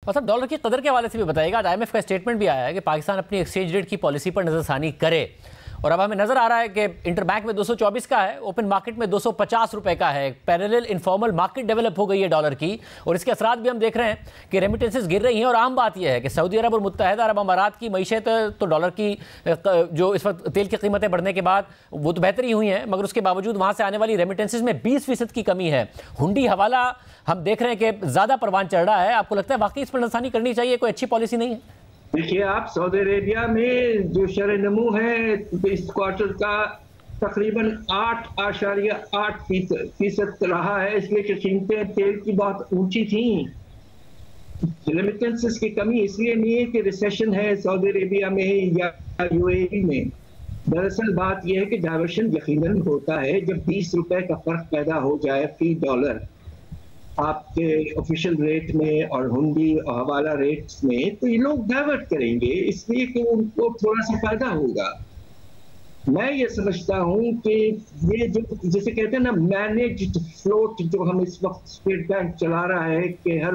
और साहब डॉलर की कदर के हवाले से भी बताइएगा। आज आईएमएफ का स्टेटमेंट भी आया है कि पाकिस्तान अपनी एक्सचेंज रेट की पॉलिसी पर नजरसानी करे, और अब हमें नजर आ रहा है कि इंटरबैंक में 224 का है, ओपन मार्केट में 250 रुपए का है। पैरेलल इनफॉर्मल मार्केट डेवलप हो गई है डॉलर की, और इसके असरात भी हम देख रहे हैं कि रेमिटेंसेस गिर रही हैं। और आम बात यह है कि सऊदी अरब और मुत्तहदा अरब अमारात की मईशत तो डॉलर की जो इस वक्त तेल की कीमतें बढ़ने के बाद वो तो बेहतर ही हुई हैं, मगर उसके बावजूद वहाँ से आने वाली रेमिटेंसेस में 20% की कमी है। हुंडी हवाला हम देख रहे हैं कि ज़्यादा परवान चढ़ रहा है। आपको लगता है वाकई इस पर नजरसानी करनी चाहिए, कोई अच्छी पॉलिसी नहीं है? देखिए, आप सऊदी अरेबिया में जो शरह-ए-नमू है इस क्वार्टर का तकरीबन 8.8% रहा है, इसलिए कि कीमतें तेल की बहुत ऊंची थी। रेमिटेंसेस की कमी इसलिए नहीं है कि रिसेशन है सऊदी अरेबिया में या यूएई में। दरअसल बात यह है कि डाइवर्शन यकीनन होता है जब 20 रुपए का फर्क पैदा हो जाए फी डॉलर आपके ऑफिशियल रेट में और हुंडी और हवाला रेट्स में, तो ये लोग डाइवर्ट करेंगे इसलिए कि उनको थोड़ा सा फायदा होगा। मैं ये समझता हूँ कि ये जो जैसे कहते हैं ना मैनेज्ड फ्लोट जो हम इस वक्त स्टेट बैंक चला रहा है कि हर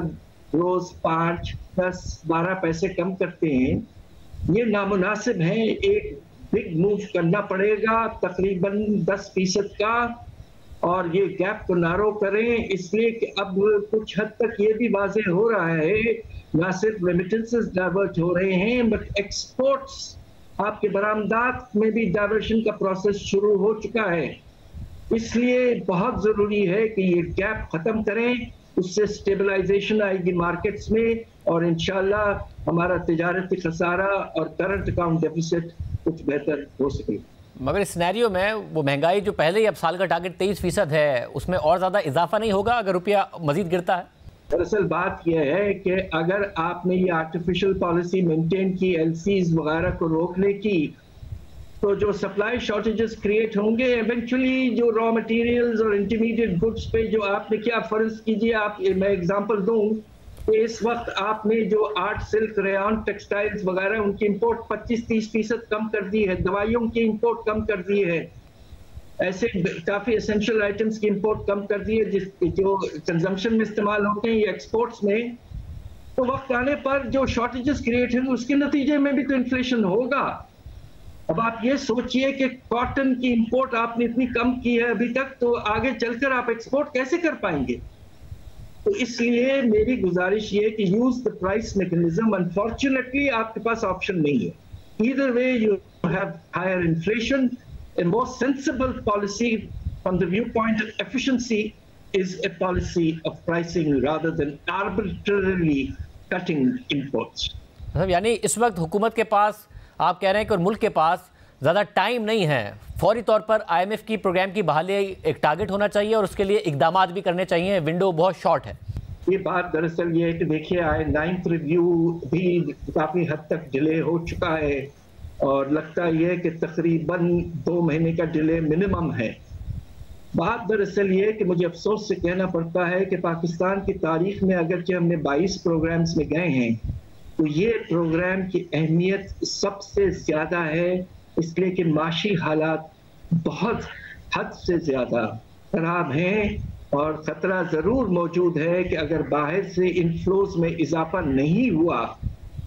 रोज 5, 10, 12 पैसे कम करते हैं, ये नामुनासिब है। एक बिग मूव करना पड़ेगा तकरीबन 10% का, और ये गैप को नारो करें, इसलिए कि अब कुछ हद तक ये भी वाज़ेह हो रहा है ना सिर्फ रेमिटेंसेस डाइवर्ट हो रहे हैं बट एक्सपोर्ट्स, आपके बरामदात में भी डाइवर्शन का प्रोसेस शुरू हो चुका है। इसलिए बहुत ज़रूरी है कि ये गैप ख़त्म करें, उससे स्टेबलाइजेशन आएगी मार्केट्स में और इंशाल्लाह हमारा तिजारती खसारा और करंट अकाउंट डेफिसिट कुछ बेहतर हो सके। मगर इस सिनेरियो में वो महंगाई जो पहले ही अब साल का टारगेट 23% है, उसमें और ज़्यादा इजाफा नहीं होगा अगर रुपया मजीद गिरता है? दरअसल बात यह है कि अगर आपने ये आर्टिफिशियल पॉलिसी मेंटेन की एलसीज वगैरह को रोकने की, तो जो सप्लाई शॉर्टेजेस क्रिएट होंगे इवेंचुअली, जो रॉ मटेरियल्स और इंटरमीडिएट गुड्स पे जो आपने क्या फर्ज कीजिए, आप मैं एग्जांपल दूं कि इस वक्त आपने जो आर्ट, सिल्क, रेयॉन, टेक्सटाइल्स वगैरह उनकी इंपोर्ट 25-30% कम कर दी है, दवाइयों की इंपोर्ट कम कर दी है, ऐसे काफी एसेंशियल आइटम्स की इंपोर्ट कम कर दी है जो कंजम्पशन में इस्तेमाल होते हैं या एक्सपोर्ट्स में। तो वक्त आने पर जो शॉर्टेजेस क्रिएट होंगे उसके नतीजे में भी तो इन्फ्लेशन होगा। अब आप ये सोचिए कि कॉटन की इंपोर्ट आपने इतनी कम की है अभी तक, तो आगे चलकर आप एक्सपोर्ट कैसे कर पाएंगे? तो इसलिए मेरी गुजारिश ये कि use the price mechanism. Unfortunately आपके पास ऑप्शन नहीं है। Either way you have higher inflation. A more sensible policy from the viewpoint of efficiency is a policy of pricing rather than arbitrarily cutting imports. मतलब यानी इस वक्त हुकूमत के पास, आप कह रहे हैं कि और मुल्क के पास ज़्यादा टाइम नहीं है, फौरी तौर पर आईएमएफ की प्रोग्राम की बहाली एक टारगेट होना चाहिए और उसके लिए इकदाम भी करने चाहिए, विंडो बहुत शॉर्ट है। ये बात दरअसल ये है कि देखिए, 9th रिव्यू भी काफ़ी हद तक डिले हो चुका है और लगता यह है कि तकरीबन 2 महीने का डिले मिनिमम है। बात दरअसल ये है कि मुझे अफसोस से कहना पड़ता है कि पाकिस्तान की तारीख में अगरचे हमने 22 प्रोग्राम्स में गए हैं, तो ये प्रोग्राम की अहमियत सबसे ज़्यादा है, इसलिए कि माशी हालात बहुत हद से ज़्यादा खराब हैं और ख़तरा ज़रूर मौजूद है कि अगर बाहर से इनफ्लोज में इजाफा नहीं हुआ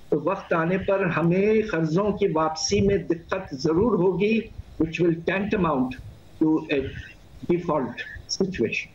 तो वक्त आने पर हमें कर्जों की वापसी में दिक्कत जरूर होगी, which will tantamount to a default situation.